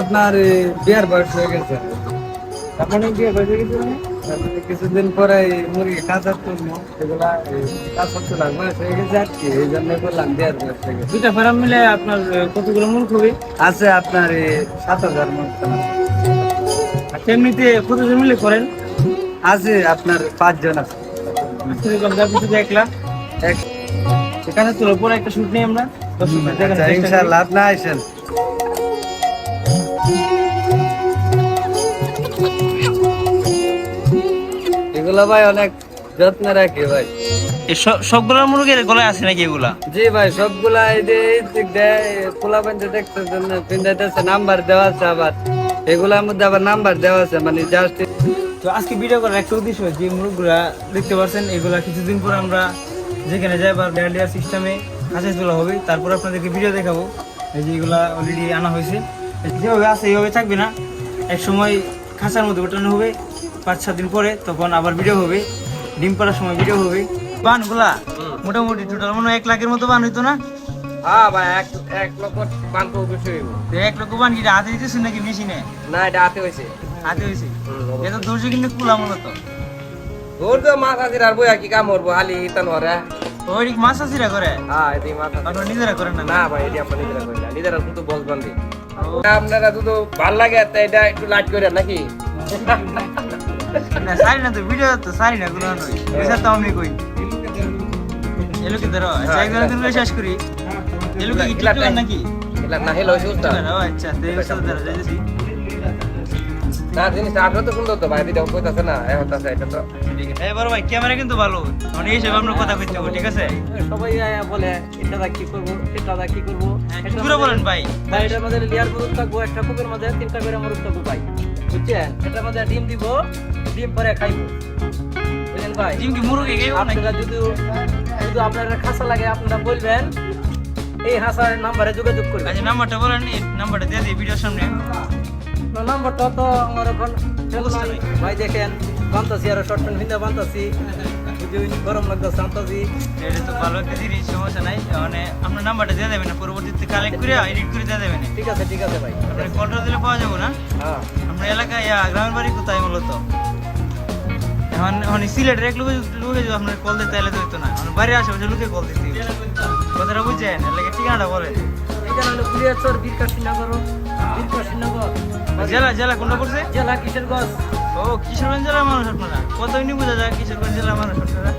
আপনার বিয়ার বয়স হয়ে গেছে। আপনার বিয়ে বয়স হয়ে গেছে মানে? তারপরে কিছুদিন পরে এই মুরগি কাঁচা তুলবো, এগুলা কাঁচা তোলার বয়স হয়ে গেছে আর কি, এই জন্য বললাম বিয়ার বয়স হয়ে গেছে। দুইটা ফার্ম মিলে আপনার কতগুলো মূল খুবই? আছে আপনার 7,000 মতো। আর এমনিতে কতজন মিলে করেন? আছে আপনার 5 জন আছে। একলা এক- সেখানে তোলার পরে একটা শুট নিই আমরা। আচ্ছা, ইনশাআল্লাহ আপনি আসেন। এগুলা ভাই অনেক যত্ন রাখি ভাই। সবগুলোর মুরগির গলায় আছে নাকি এগুলা? জি ভাই, সবগুলা এই যে এই দিক দিয়ে পোলা পাঞ্চে দেখতের জন্য পিন্ডাইতেছে, নাম্বার দেওয়া আছে, আবার এগুলার মধ্যে আবার নাম্বার দেওয়া আছে, মানে জাস্ট। তো আজকে ভিডিও করার একটা উদ্দেশ্য, যে মুরগগুলা দেখতে পাচ্ছেন এগুলা কিছুদিন পর আমরা যেখানে যাই বা ডেয়ার সিস্টেমে খাঁচায় তোলা হবে, তারপর আপনাদেরকে ভিডিও দেখাবো। এই যে এগুলা অলরেডি আনা হয়েছে, যেভাবে আছে এইভাবে থাকবে না, এক সময় খাঁচার মধ্যে ওঠানো হবে, 5-7 দিন পরে তখন আবার ভিডিও হবে, ডিম পাড়ার সময় ভিডিও হবে। বানগুলা মোটামুটি টোটাল মনে হয় 1 লাখের মতো বান হইতো না? হ্যাঁ ভাই, 1 লক্ষ বান তো অবশ্যই হইব। তো 1 লক্ষ বান কি হাতে দিতেছেন নাকি মেশিনে? না, এটা হাতে হয়েছে। হাতে হয়েছে। এত ধৈর্য কিন্তু কুলা মূলত। তোর তো মাছ আছে আর বইয়া কি কাম করবো, হালি ইতান হরে। ওই মাছ চাষিরা করে? হ্যাঁ, এদিকে মাছ আছে। আপনারা নিজেরা করেন না? না ভাই, এটি আপনার নিজেরা করি না, নিজেরা শুধু বলবেন দি। আপনারা শুধু ভাল লাগে তাই এটা একটু লাইট করে নাকি? না সারি না তো, ভিডিও তো সারি না কোনো নয়, বুঝা তো আমি কই এলোকে ধরো। আচ্ছা, একজন শেষ করি। এলোকে কি টিকটকার নাকি? এটা না হেলো সুস্তা ও আচ্ছা, তো এই সাথে ধরো যাইছি। না, জিনিসটা আপনার তো সুন্দর তো ভাই, দিটা কইতাছে না এখন তাছে এটা তো ঠিক আছে। এই বড় ভাই, ক্যামেরা কিন্তু ভালো, মানে এই সব আমরা কথা কইতে হবে, ঠিক আছে? সবাই বলে এটা কি করবো, সেটা কি করবো। পুরো বলেন ভাই। ভাই এটার মধ্যে লেয়ার মুরগ থাকবো, একটা কুকের মধ্যে 3টা করে মুরগ থাকবো ভাই, বুঝছেন? এটার মধ্যে ডিম দিব, ডিম পরে খাইবো, বুঝলেন ভাই? ডিম কি মুরগি খাইবো নাকি? আপনারা যদি আপনারা খাসা লাগে আপনারা বলবেন, এই হাসার নাম্বারে যোগাযোগ করবেন। আচ্ছা, নাম্বারটা বলেন, এই নাম্বারটা দিয়ে দিই ভিডিওর সামনে। নাম্বারটা তো আমার এখন ভাই দেখেন, বান্তাছি আর শর্ট প্যান্ট ভিন্দা বান্তাছি, গরম লাগতেছে আনতাছি। এটা তো ভালো একটা জিনিস, সমস্যা নাই। মানে আপনার নাম্বারটা দিয়ে দেবেন, পরবর্তীতে কালেক্ট করে এডিট করে দিয়ে দেবেন। ঠিক আছে ভাই। আপনার কলটা দিলে পাওয়া যাবে না? হ্যাঁ, আপনার এলাকায় গ্রামের বাড়ি কোথায় মূলত? এখন মানে সিলেটের এক লোকে যদি আপনার কল দিতে তাহলে তো হইতো না, মানে বাড়ির আশেপাশে লোকে কল দিতে হবে। কথাটা বুঝছেন? এলাকা ঠিকানাটা বলেন। এখানে হলো কুলিয়াচর, বীরকাশীনগর, বীরকাশীনগর জেলা কোনটা পড়ছে? জেলা কিশোরগঞ্জ। ও, কিশোরগঞ্জ জেলার মানুষ আপনারা? কত বোঝা যায় কিশোরগঞ্জ জেলার মানুষ আপনারা?